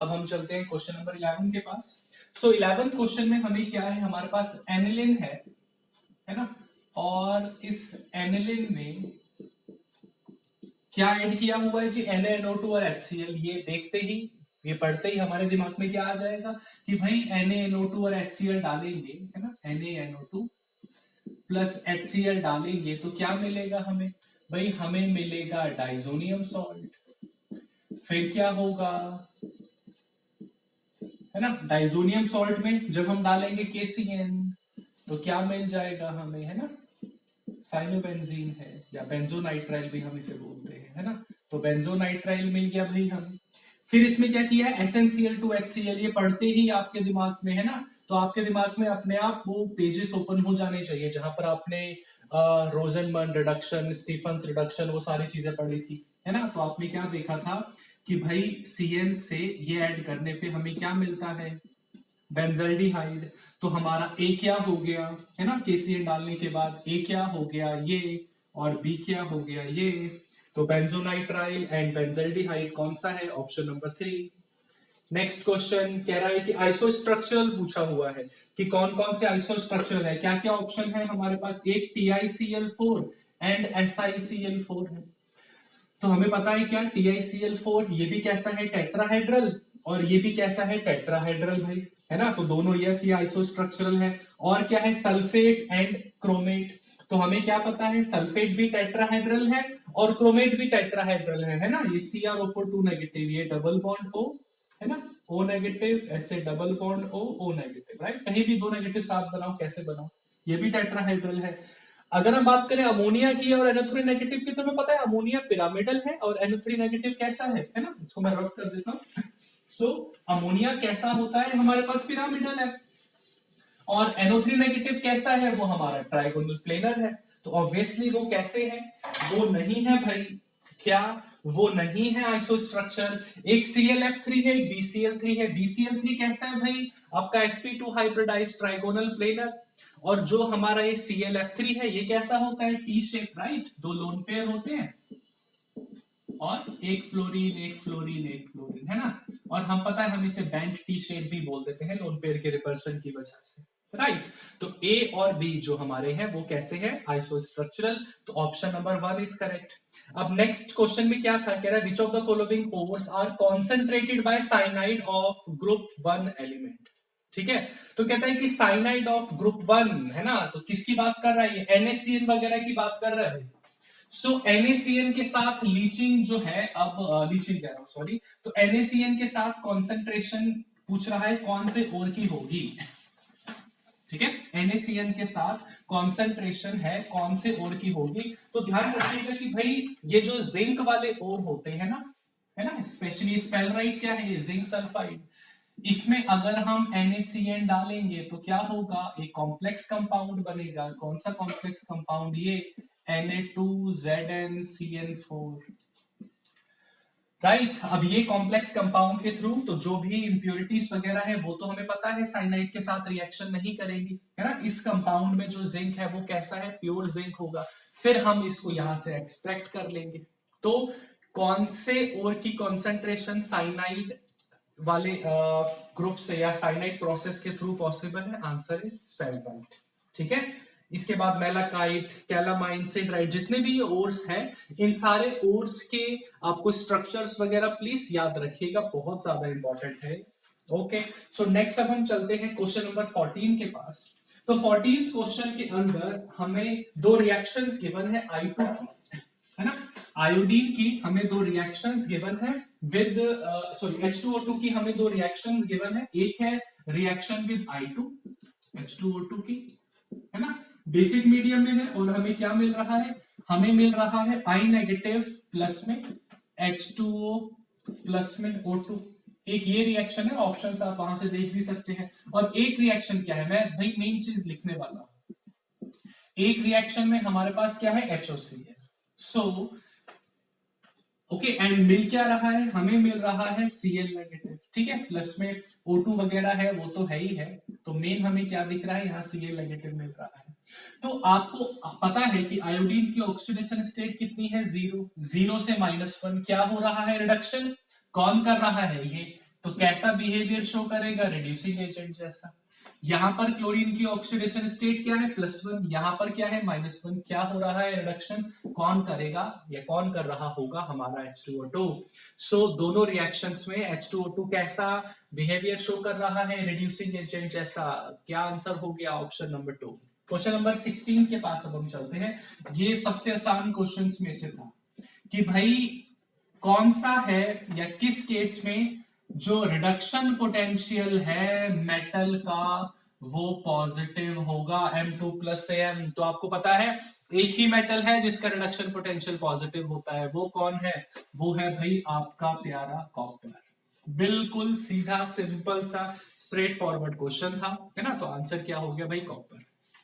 अब हम चलते हैं क्वेश्चन नंबर 11 के पास। सो 11th क्वेश्चन में हमें क्या है, हमारे पास एनिलिन है ना। और इस एनिलिन में क्या ऐड किया हुआ है जी, NaNO2 और HCl। ये देखते ही, ये पढ़ते ही हमारे दिमाग में क्या आ जाएगा कि भाई NaNO2 और HCl डालेंगे, है ना। NaNO2 प्लस HCl डालेंगे तो क्या मिलेगा हमें भाई, हमें मिलेगा डाइजोनियम सॉल्ट। फिर क्या होगा, है ना। डाइजोनियम सॉल्ट में जब हम डालेंगे KCN तो क्या मिल जाएगा हमें, है ना। साइनोबेंजीन है, या बेंजोनाइट्राइल भी हम इसे बोलते हैं, है ना। तो बेंजोनाइट्राइल मिल गया भाई हमें। फिर इसमें क्या किया है, SnCl2HCl। ये पढ़ते ही आपके दिमाग में, है ना, तो आपके दिमाग में अपने आप वो पेजेस ओपन हो जाने चाहिए जहां पर आपने रोजनमन रिडक्शन, स्टीफंस रिडक्शन, वो सारी चीजें पढ़ी थी, है ना। तो आपने क्या देखा था कि भाई CN से ये ऐड करने पे हमें क्या मिलता है, बेंजल्डिहाइड। तो हमारा A क्या हो गया, है ना, KCN डालने के बाद A क्या हो गया ये, और B क्या हो गया ये। तो बेंजोनाइट्राइल एंड बेंजल्डिहाइड कौन सा है, ऑप्शन नंबर 3। नेक्स्ट क्वेश्चन कह रहा है कि आइसोस्ट्रक्चरल पूछा हुआ है कि कौन कौन से आइसोस्ट्रक्चरल है, क्या क्या ऑप्शन है हमारे पास। एक TiCl4 एंड SiCl4 है। तो हमें पता है क्या, TiCl4 ये भी कैसा है, टेट्राहेड्रल, और ये भी कैसा है, टेट्राहेड्रल भाई, है ना। तो दोनों यस, ये आइसोस्ट्रक्चरल है। और क्या है, सल्फेट एंड क्रोमेट। तो हमें क्या पता है, सल्फेट भी टेट्राहेड्रल है और क्रोमेट भी टेट्राहेड्रल है ना। ये CrO4 2 नेगेटिव, ये डबल बॉन्ड O, है ना, O नेगेटिव, ऐसे double bond O negative, right. कहीं भी दो नेगेटिव साथ बनाओ, कैसे बनाओ, ये भी टेट्राहेड्रल है। अगर हम बात करें अमोनिया की और NO3 नेगेटिव की, तो हमें पता है अमोनिया पिरामिडल है और NO3 नेगेटिव कैसा है ना। इसको मैं रब कर देता हूं। सो अमोनिया कैसा होता है, हमारे पास पिरामिडल है। और NO3 नेगेटिव कैसा है, वो हमारा ट्राइगोनल प्लेनर है। तो ऑब्वियसली वो कैसे है, वो नहीं है भाई, क्या वो नहीं है आइसोस्ट्रक्चर। एक ClF3 है, एक BCl3 है। BCl3 कैसा है भाई, आपका sp2 हाइब्रिडाइज्ड ट्राइगोनल प्लेनर। और जो हमारा ये ClF3 है, ये कैसा होता है, टी शेप, राइट। दो लोन पेयर होते हैं और एक फ्लोरीन एक फ्लोरीन एक फ्लोरीन, है ना। और हम पता है हम इसे बैंड टी शेप भी बोल देते हैं लोन पेयर के रिपल्शन की वजह से, राइट। तो ए और बी जो हमारे हैं वो कैसे हैं, आइसोस्ट्रक्चरल। तो ऑप्शन नंबर 1 इज करेक्ट। अब नेक्स्ट क्वेश्चन में क्या था, कह रहा है which of the following ores are concentrated by cyanide of group 1 element. ठीक है, तो कहता है कि साइनाइड ऑफ ग्रुप 1, है ना। तो किसकी बात कर रहा है, ये NaCN वगैरह की बात कर रहा है। सो NaCN के साथ लीचिंग जो है, अब लीचिंग कह रहा हूं, सॉरी। तो NaCN के साथ कॉन्सेंट्रेशन पूछ रहा है कौन से ओर की होगी। ठीक है, NaCN के साथ कॉन्सेंट्रेशन है कौन से ओर की होगी। तो ध्यान रखिएगा कि भाई ये जो जिंक वाले ओर होते हैं ना, है ना, स्पेशली स्पेलराइट क्या है, ये जिंक सल्फाइड। इसमें अगर हम NaCN डालेंगे तो क्या होगा, एक कॉम्प्लेक्स कंपाउंड बनेगा। कौन सा कॉम्प्लेक्स कंपाउंड, ये Na2ZnCN4, राइट। अब ये कॉम्प्लेक्स कंपाउंड के थ्रू तो जो भी इंप्योरिटीज वगैरह है वो तो हमें पता है साइनाइड के साथ रिएक्शन नहीं करेगी, है ना। इस कंपाउंड में जो जिंक है वो कैसा है, प्योर जिंक होगा। फिर हम इसको यहां से एक्सट्रैक्ट कर लेंगे। तो कौन से ओर की कॉन्सेंट्रेशन साइनाइड वाले ग्रुप से या साइनाइड प्रोसेस के थ्रू पॉसिबल है, आंसर इज स्पेलराइट। ठीक है, इसके बाद मेलाकाइट, कैलामाइन, सिडराइट, जितने भी ये ओर्स हैं, इन सारे ओर्स के आपको स्ट्रक्चर्स वगैरह प्लीज याद रखिएगा, बहुत ज्यादा इंपॉर्टेंट है। ओके, सो नेक्स्ट अब हम चलते हैं क्वेश्चन नंबर 14 के पास। तो 14th क्वेश्चन के अंदर हमें दो रिएक्शंस गिवन है I2 की, है ना। आयोडीन की हमें दो रिएक्शंस गिवन है विद, सॉरी, H2O2 की हमें दो रिएक्शंस गिवन है। एक है रिएक्शन विद I2, H2O2 की, है ना, बेसिक मीडियम में है। और हमें क्या मिल रहा है, हमें मिल रहा है I नेगेटिव प्लस में H2O प्लस में O2। एक ये रिएक्शन है, ऑप्शंस आप वहां से देख भी सकते हैं। और एक रिएक्शन क्या है, मैं भाई मेन चीज लिखने वाला हूं। एक रिएक्शन में हमारे पास क्या है, HOCl। सो ओके, एंड मिल क्या रहा है, हमें मिल रहा है Cl नेगेटिव। ठीक है, प्लस में O2 वगैरह है, वो तो है ही है। तो मेन हमें क्या दिख रहा है, यहाँ Cl नेगेटिव मिल रहा है। तो आपको पता है कि आयोडीन की ऑक्सीडेशन स्टेट कितनी है, 0। 0 से -1 क्या हो रहा है, रिडक्शन। कौन कर रहा है, ये तो कैसा बिहेवियर शो करेगा, रिड्यूसिंग एजेंट जैसा। यहां पर क्लोरीन की ऑक्सीडेशन स्टेट क्या है, +1, यहां पर क्या है, -1। क्या हो रहा है, रिडक्शन कौन करेगा या कौन कर रहा होगा, हमारा H2O2। सो दोनों रिएक्शंस में H2O2 कैसा बिहेवियर शो कर रहा है, रिड्यूसिंग एजेंट जैसा। क्या आंसर हो गया, ऑप्शन नंबर 2। क्वेश्चन नंबर 16 के पास अब हम चलते हैं। ये सबसे आसान क्वेश्चंस में से था कि भाई कौन सा है या किस केस में जो रिडक्शन पोटेंशियल है मेटल का वो पॉजिटिव होगा, M2+Am। तो आपको पता है एक ही मेटल है जिसका रिडक्शन पोटेंशियल पॉजिटिव होता है, वो कौन है, वो है भाई आपका प्यारा कॉपर। बिल्कुल सीधा सिंपल सा स्ट्रेट फॉरवर्ड क्वेश्चन था, है ना। तो आंसर क्या हो गया भाई, कॉपर।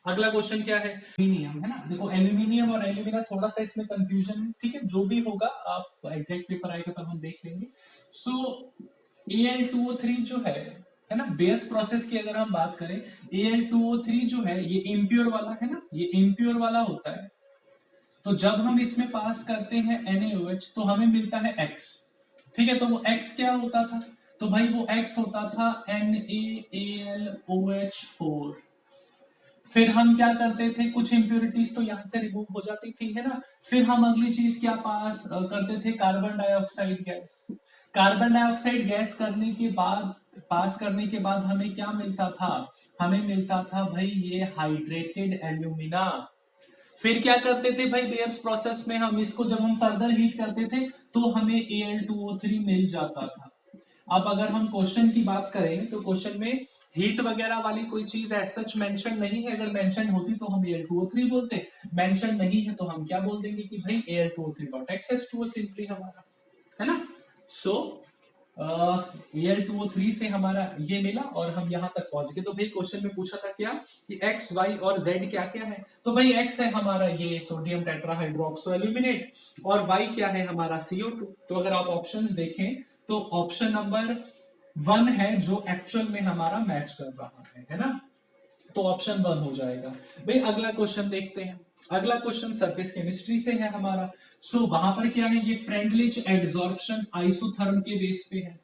अगला क्वेश्चन क्या है, एल्यूमिनियम, है ना। देखो एल्यूमिनियम और एल्यूमिना थोड़ा सा इसमें कंफ्यूजन है, ठीक है, जो भी होगा आप एग्जैक्ट पेपर आएगा तब हम देख लेंगे। सो Al2O3 जो है ना, बेयर्स प्रोसेस की अगर हम बात करें, Al2O3 जो है ये इम्प्योर वाला है ना, ये इम्प्योर वाला होता है। तो जब हम इसमें पास करते हैं NaOH तो हमें मिलता है X, ठीक है। तो वो X क्या होता था, तो भाई वो X होता था NaAlOH4। फिर हम क्या करते थे, कुछ इंप्योरिटीज तो यहां से रिमूव हो जाती थी, है ना। फिर हम अगली चीज क्या पास करते थे, carbon dioxide gas. Carbon dioxide gas करने के बाद, पास करने के बाद हमें क्या मिलता था, हमें मिलता था भाई ये हाइड्रेटेड एल्यूमिना। फिर क्या करते थे भाई, बेयर्स प्रोसेस में हम इसको जब हम फर्दर हीट करते थे तो हमें Al2O3 मिल जाता था। अब अगर हम क्वेश्चन की बात करें तो क्वेश्चन में हीट वगैरह वाली कोई चीज एज सच मेंशन नहीं है, अगर मेंशन होती तो हम Al2O3 बोलते, मेंशन नहीं है तो हम क्या बोल देंगे कि भाई Al2O3 डॉट H2O सिंपली हमारा, है ना। सो Al2O3 से हमारा ये मिला और हम यहां तक पहुंच गए। तो भाई क्वेश्चन में पूछा था क्या कि X, Y और Z क्या क्या है, तो भाई X है हमारा ये सोडियम टेट्राहाइड्रोक्सो एल्यूमिनेट और Y क्या है हमारा CO2। तो अगर आप ऑप्शंस देखें तो ऑप्शन नंबर 1 है जो एक्चुअल में हमारा मैच कर रहा है ना। तो ऑप्शन 1 हो जाएगा। भाई अगला क्वेश्चन देखते हैं। अगला क्वेश्चन सरफेस केमिस्ट्री से है हमारा। सो वहां पर क्या है, ये फ्रेंडलिच एडजॉर्प्शन आइसोथर्म के बेस पे है।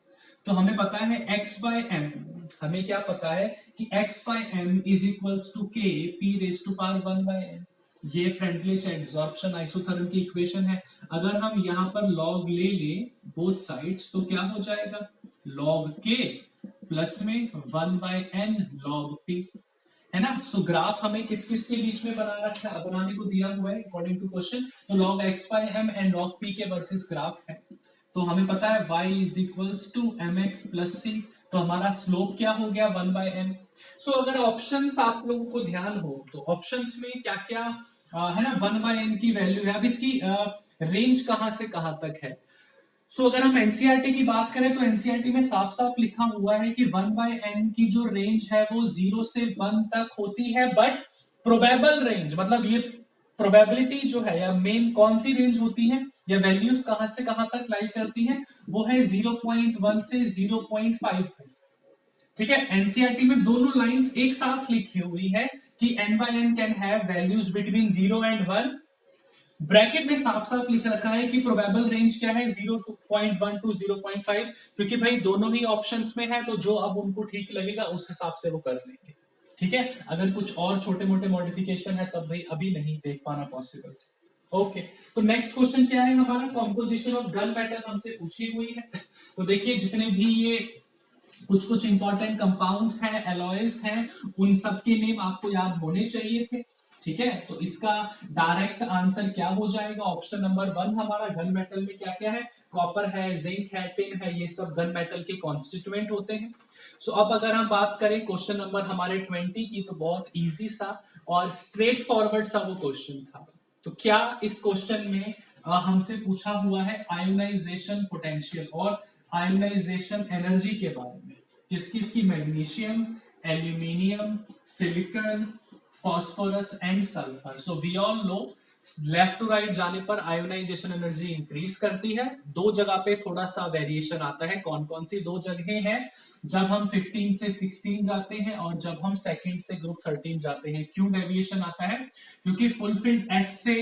तो हमें पता है x/m, हमें क्या पता है कि x/m is equals to k p⁻1/n। ये फ्रेंडलिच एडजॉर्प्शन आइसोथर्म की इक्वेशन है। अगर हम यहां पर लॉग ले बोथ साइड्स तो क्या हो जाएगा, log k प्लस में 1/n log p, है ना। सो ग्राफ हमें किस किस के बीच में बनाने को दिया हुआ है अकॉर्डिंग टू क्वेश्चन, तो log x/m and log p के वर्सेस ग्राफ है। तो हमें पता है y is equals to mx plus c, तो हमारा स्लोप क्या हो गया 1/n। सो अगर ऑप्शंस आप लोगों को ध्यान हो तो ऑप्शंस में क्या क्या है ना, 1/n की वैल्यू है। अब इसकी रेंज कहां से कहां तक है। सो अगर हम एनसीईआरटी की बात करें तो एनसीईआरटी में साफ साफ लिखा हुआ है कि 1/n की जो रेंज है वो 0 से 1 तक होती है, बट प्रोबेबल रेंज मतलब ये प्रोबेबिलिटी जो है या मेन कौन सी रेंज होती है या वैल्यूज कहां से कहां तक लाई करती है, वो है 0.1 से 0.5 है, ठीक है। एनसीईआरटी में दोनों लाइंस एक साथ लिखी हुई है कि n/n can have values between 0 and 1। Bracket में साफ साफ लिख रखा है कि प्रोबेबल रेंज क्या है 0.1 टू 0.5, क्योंकि भाई दोनों ही ऑप्शंस में है तो जो अब उनको ठीक लगेगा उस हिसाब से वो कर लेंगे, ठीक है। अगर कुछ और छोटे मोटे मॉडिफिकेशन है तब भाई अभी नहीं देख पाना पॉसिबल। ओके, तो नेक्स्ट क्वेश्चन क्या है हमारा, कॉम्पोजिशन ऑफ गन मेटल हमसे पूछी हुई है। तो देखिए जितने भी ये कुछ कुछ इंपॉर्टेंट कंपाउंड्स हैं, एलॉयज हैं, उन सब के नेम आपको याद होने चाहिए थे, ठीक है। तो इसका डायरेक्ट आंसर क्या हो जाएगा, ऑप्शन नंबर 1 हमारा। गन मेटल में क्या क्या है, कॉपर है, जिंक है, टिन है, ये सब गन मेटल के कॉन्स्टिट्यूएंट होते हैं। सो अब अगर हम बात करें क्वेश्चन नंबर हमारे 20 की, तो बहुत इजी सा और स्ट्रेट फॉरवर्ड सा वो क्वेश्चन था। तो क्या इस क्वेश्चन में हमसे पूछा हुआ है आयोनाइजेशन पोटेंशियल और आयोनाइजेशन एनर्जी के बारे में, किस किस की, magnesium, aluminium, silicon, phosphorus and sulphur. So we all know left to right जाने पर आयोनाइजेशन एनर्जी इंक्रीज करती है। दो जगह पे थोड़ा सा वेरिएशन आता है, कौन कौन सी दो जगह हैं, जब हम 15 से 16 जाते हैं और जब हम सेकंड से ग्रुप 13 जाते हैं। क्यों डेविएशन आता है, क्योंकि फुलफिल्ड एस से,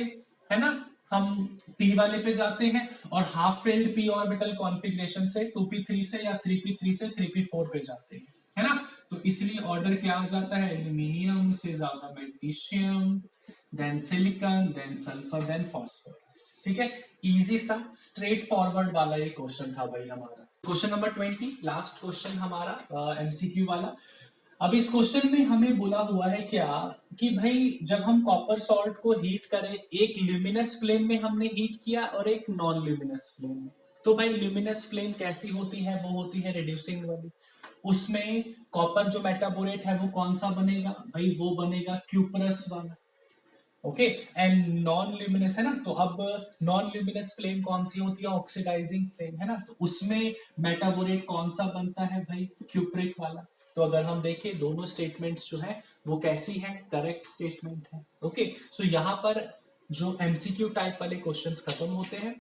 है ना, हम p वाले पे जाते हैं और half filled p orbital configuration से 2p3 से या 3p3 से 3p4 पे जाते हैं, है ना। तो इसलिए ऑर्डर क्या आ जाता है, एल्यूमिनियम से ज्यादा magnesium, then silicon, then sulphur, then phosphorus. ठीक है, इजी सा स्ट्रेट फॉरवर्ड वाला ये क्वेश्चन था भाई हमारा। क्वेश्चन नंबर 20, लास्ट क्वेश्चन हमारा एमसीक्यू वाला। अब इस क्वेश्चन में हमें बोला हुआ है क्या कि भाई जब हम कॉपर सॉल्ट को हीट करें, एक ल्यूमिनस फ्लेम में हमने हीट किया और एक नॉन ल्यूमिनस फ्लेम में, तो भाई ल्यूमिनस फ्लेम कैसी होती है, वो होती है रिड्यूसिंग वाली। उसमें कॉपर जो मेटाबोरेट है वो कौन सा बनेगा भाई, वो बनेगा क्यूपरस वाला। ओके, एंड नॉन ल्यूमिनस है ना, तो अब नॉन ल्यूमिनस फ्लेम कौन सी होती है, ऑक्सीडाइजिंग फ्लेम, है ना। तो उसमें मेटाबोरेट कौन सा बनता है भाई, क्यूप्रिक वाला। तो अगर हम देखें दोनों स्टेटमेंट्स जो है वो कैसी है, करेक्ट स्टेटमेंट है। ओके, सो यहाँ पर जो एमसीक्यू टाइप वाले क्वेश्चंस खत्म होते हैं।